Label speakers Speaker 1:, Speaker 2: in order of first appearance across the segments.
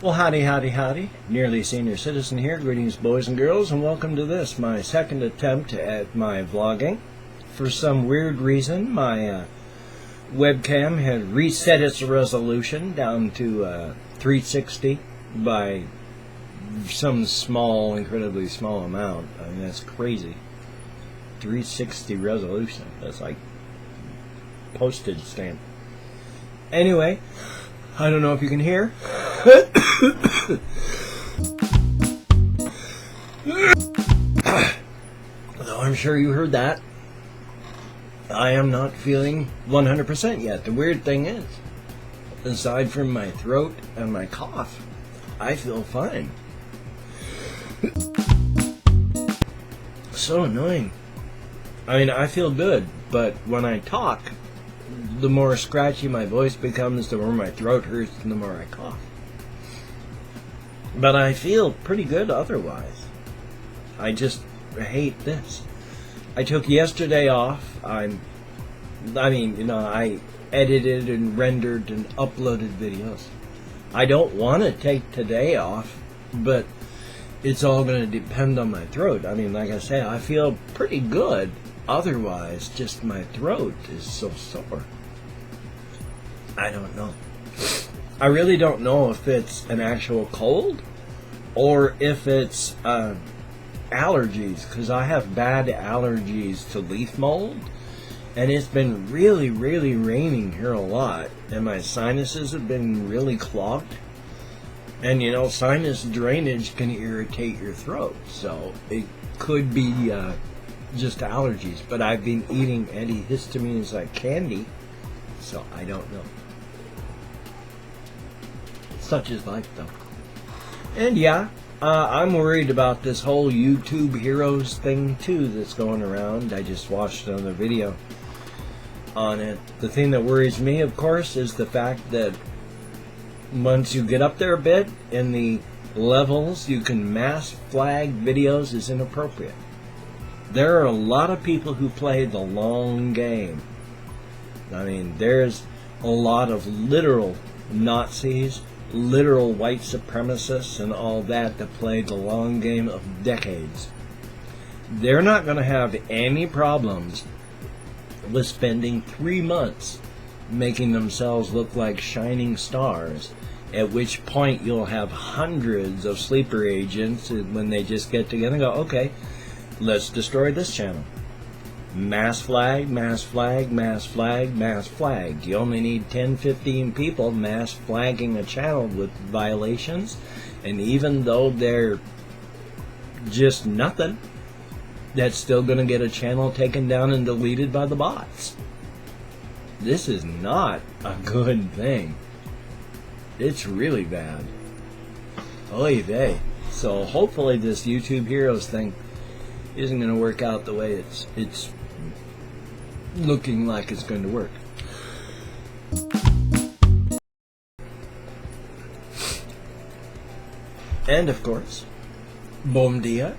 Speaker 1: Well, howdy. Nearly Senior Citizen here. Greetings, boys and girls, and welcome to this, my second attempt at my vlogging. For some weird reason, my webcam had reset its resolution down to 360 by some small, incredibly small amount. I mean, that's crazy. 360 resolution. That's like postage stamp. Anyway, I don't know if you can hear. Though I'm sure you heard that. I am not feeling 100% yet. The weird thing is, aside from my throat and my cough, I feel fine. So annoying. I mean, I feel good, but when I talk, the more scratchy my voice becomes, the more my throat hurts, and the more I cough. But I feel pretty good otherwise. I just hate this. I took yesterday off. I edited and rendered and uploaded videos. I don't want to take today off, but it's all going to depend on my throat. I mean, like I say, I feel pretty good otherwise, just my throat is so sore. I don't know. I really don't know if it's an actual cold or if it's allergies, because I have bad allergies to leaf mold, and it's been really raining here a lot, and my sinuses have been really clogged. And you know, sinus drainage can irritate your throat, so it could be just allergies. But I've been eating antihistamines like candy, so I don't know. Such is life, though. And yeah, I'm worried about this whole YouTube Heroes thing too that's going around. I just watched another video on it. The thing that worries me, of course, is the fact that once you get up there a bit in the levels, you can mass flag videos as inappropriate. There are a lot of people who play the long game. I mean, there's a lot of literal Nazis, literal white supremacists, and all that play the long game of decades. They're not going to have any problems with spending 3 months making themselves look like shining stars, at which point you'll have hundreds of sleeper agents when they just get together and go, okay, let's destroy this channel. Mass flag, mass flag, mass flag, mass flag. You only need 10, 15 people mass flagging a channel with violations, and even though they're just nothing, that's still going to get a channel taken down and deleted by the bots. This is not a good thing. It's really bad. Oy vey. So hopefully this YouTube Heroes thing isn't going to work out the way it's looking like it's going to work. And of course, bom dia,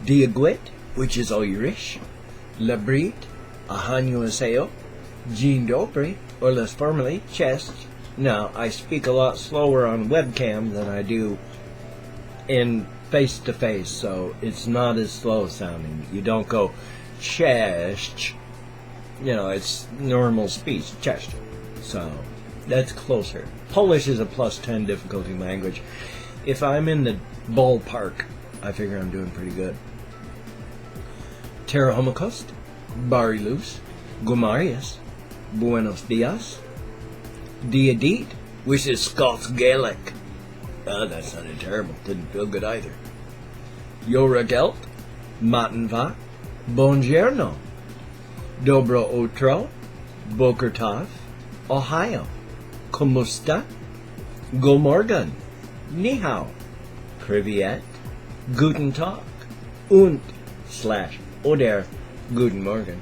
Speaker 1: diaguit, which is Irish, labrit, annyeonghaseyo, Jean Dobre, or less formally, chest. Now, I speak a lot slower on webcam than I do in face-to-face, so it's not as slow sounding. You don't go chest. You know, it's normal speech, chest. So, that's closer. Polish is a +10 difficulty language. If I'm in the ballpark, I figure I'm doing pretty good. Terra Homocost, Barilus, Gomarius, Buenos Dias, Diadit, which is Scots Gaelic. Oh, that sounded terrible. Didn't feel good either. Yoragelt, Matenva, Buongiorno, Dobro Utro, Boker Tov, Ohio, Kumusta, Gomorgan, Ni hao, Privyet, Guten Tag, und / oder Guten Morgen.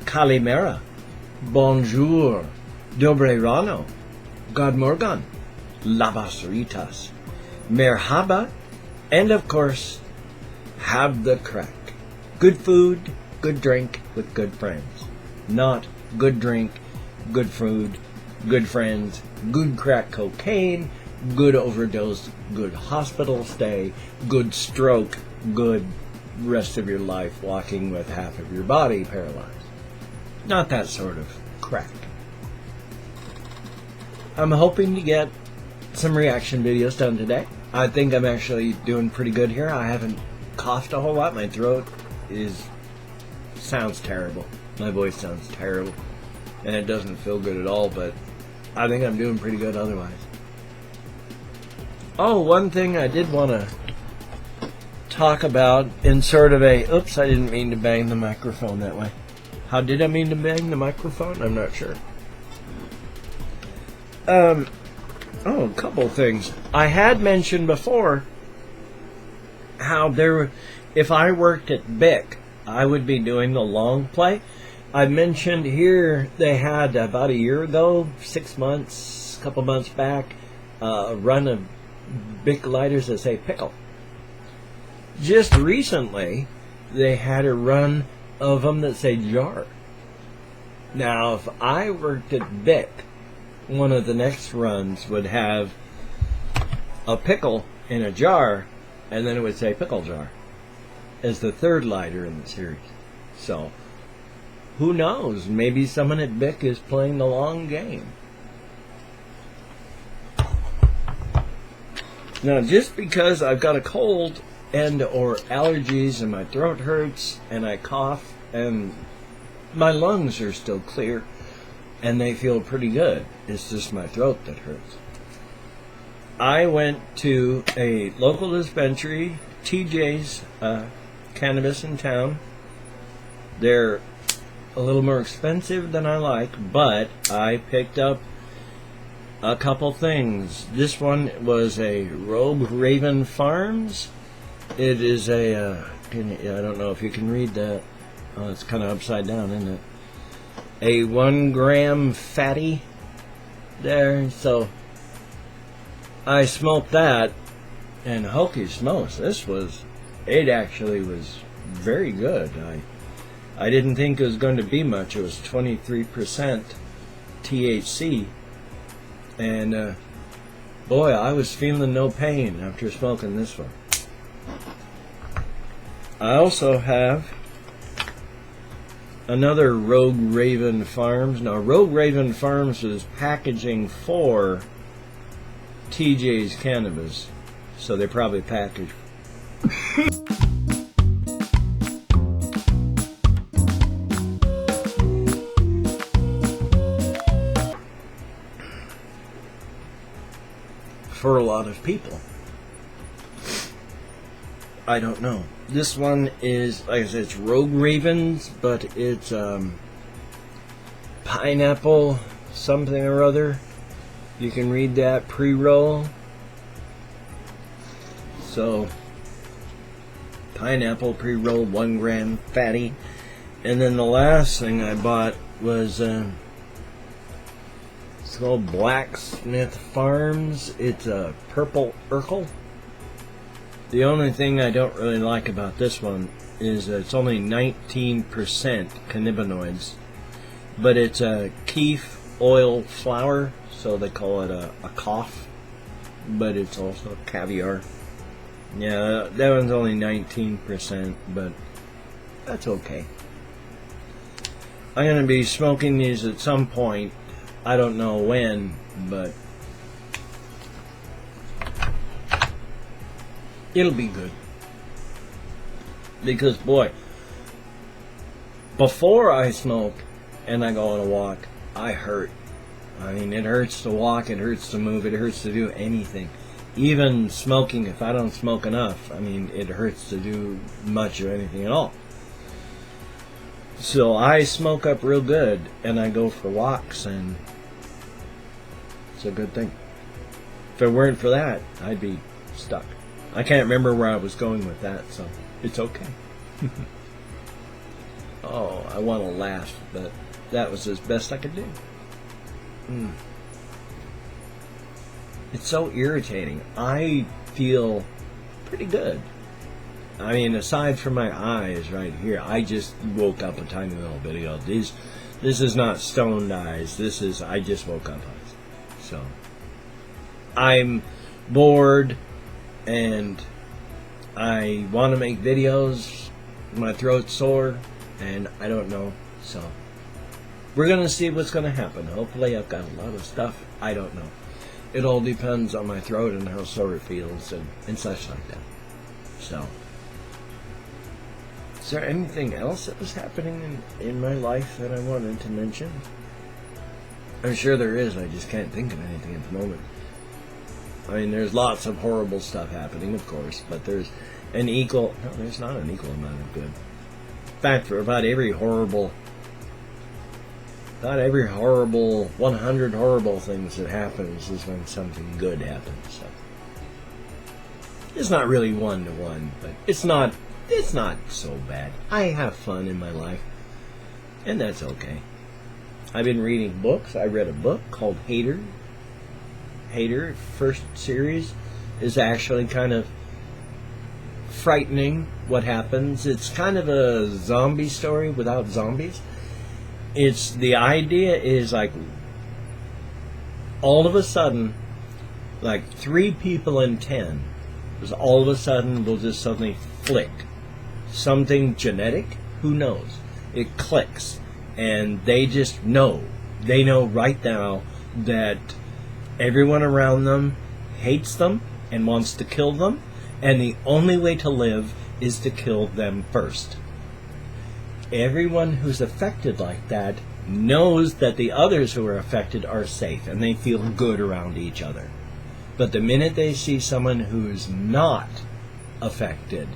Speaker 1: Kalimera, Bonjour, Dobre Rano, God Morgan, Labas Ritas, Merhaba, and of course, have the crack. Good food, good drink with good friends. Not good drink, good food, good friends, good crack cocaine, good overdose, good hospital stay, good stroke, good rest of your life walking with half of your body paralyzed. Not that sort of crack. I'm hoping to get some reaction videos done today. I think I'm actually doing pretty good here. I haven't coughed a whole lot. My throat sounds terrible. My voice sounds terrible. And it doesn't feel good at all, but I think I'm doing pretty good otherwise. Oh, one thing I did want to talk about in sort of a... Oops, I didn't mean to bang the microphone that way. How did I mean to bang the microphone? I'm not sure. A couple things. I had mentioned before how if I worked at BIC, I would be doing the long play. I mentioned here they had about a year ago, 6 months, a couple months back, a run of BIC lighters that say pickle. Just recently, they had a run of them that say jar. Now, if I worked at BIC, one of the next runs would have a pickle in a jar, and then it would say pickle jar as the third lighter in the series. So, who knows? Maybe someone at BIC is playing the long game. Now, just because I've got a cold and or allergies and my throat hurts and I cough and my lungs are still clear and they feel pretty good, it's just my throat that hurts. I went to a local dispensary, TJ's Cannabis in town. They're a little more expensive than I like, but I picked up a couple things. This one was a Rogue Raven Farms. It is a, I don't know if you can read that. Oh, it's kind of upside down, isn't it? A 1 gram fatty there. So I smoked that, and hokey smokes, it actually was very good. I didn't think it was going to be much. It was 23% THC. And, boy, I was feeling no pain after smoking this one. I also have another Rogue Raven Farms. Now, Rogue Raven Farms is packaging for TJ's Cannabis. So they probably package... for a lot of people. I don't know. This one is, like I said, it's Rogue Ravens, but it's pineapple something or other. You can read that, pre-roll. So, pineapple pre-roll, 1 gram fatty. And then the last thing I bought was it's called Blacksmith Farms. It's a purple Urkel. The only thing I don't really like about this one is it's only 19% cannabinoids, but it's a keef oil flour, so they call it a cough, but it's also caviar. Yeah, that one's only 19%, but that's okay. I'm going to be smoking these at some point. I don't know when, but it'll be good. Because, boy, before I smoke and I go on a walk, I hurt. I mean, it hurts to walk, it hurts to move, it hurts to do anything. Even smoking, if I don't smoke enough, I mean, it hurts to do much of anything at all. So I smoke up real good, and I go for walks, and it's a good thing. If it weren't for that, I'd be stuck. I can't remember where I was going with that, so it's okay. Oh, I want to laugh, but that was as best I could do. It's so irritating. I feel pretty good. I mean, aside from my eyes right here, I just woke up a tiny little bit ago. This is not stoned eyes. I just woke up eyes. So, I'm bored and I want to make videos. My throat's sore and I don't know. So we're going to see what's going to happen. Hopefully I've got a lot of stuff. I don't know. It all depends on my throat and how sore it feels and such like that. So, is there anything else that was happening in my life that I wanted to mention? I'm sure there is. I just can't think of anything at the moment. I mean, there's lots of horrible stuff happening, of course, but there's an equal... No, there's not an equal amount of good. In fact, for about every horrible... Not every horrible, 100 horrible things that happens is when something good happens. So. It's not really one-to-one, but it's not so bad. I have fun in my life, and that's okay. I've been reading books. I read a book called Hater. Hater, first series, is actually kind of frightening what happens. It's kind of a zombie story without zombies. The idea is like all of a sudden, like 3 people in 10, because all of a sudden will just suddenly flick. Something genetic, who knows? It clicks, and they just know. They know right now that everyone around them hates them and wants to kill them, and the only way to live is to kill them first. Everyone who's affected like that knows that the others who are affected are safe, and they feel good around each other. But the minute they see someone who's not affected,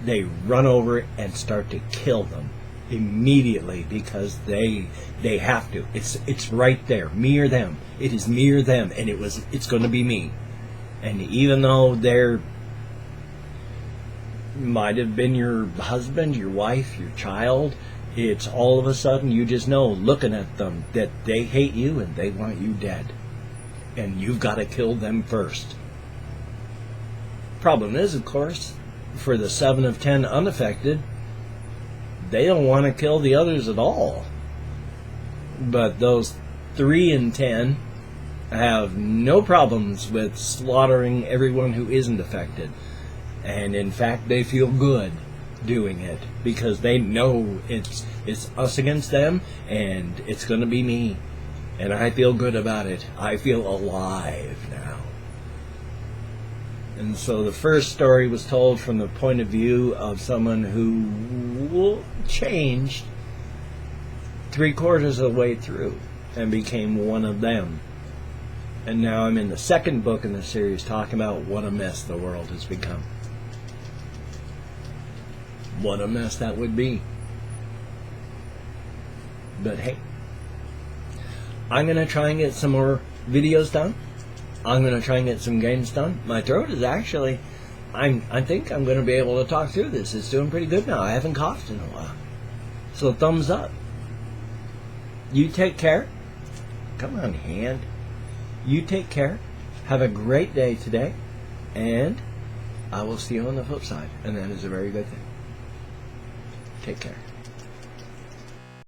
Speaker 1: they run over and start to kill them immediately because they have to. It's right there, me or them. It is me or them, and it's going to be me. And even though they're might have been your husband, your wife, your child, it's all of a sudden you just know, looking at them, that they hate you and they want you dead. And you've got to kill them first. Problem is, of course, for the 7 of 10 unaffected, they don't want to kill the others at all. But those 3 in 10 have no problems with slaughtering everyone who isn't affected. And in fact, they feel good doing it because they know it's us against them, and it's going to be me. And I feel good about it. I feel alive now. And so the first story was told from the point of view of someone who changed 3/4 of the way through and became one of them. And now I'm in the second book in the series talking about what a mess the world has become. What a mess that would be. But hey, I'm going to try and get some more videos done. I'm going to try and get some games done. My throat is actually, I think I'm going to be able to talk through this. It's doing pretty good now. I haven't coughed in a while. So thumbs up. You take care. Come on, hand. You take care. Have a great day today. And I will see you on the flip side. And that is a very good thing. Take care.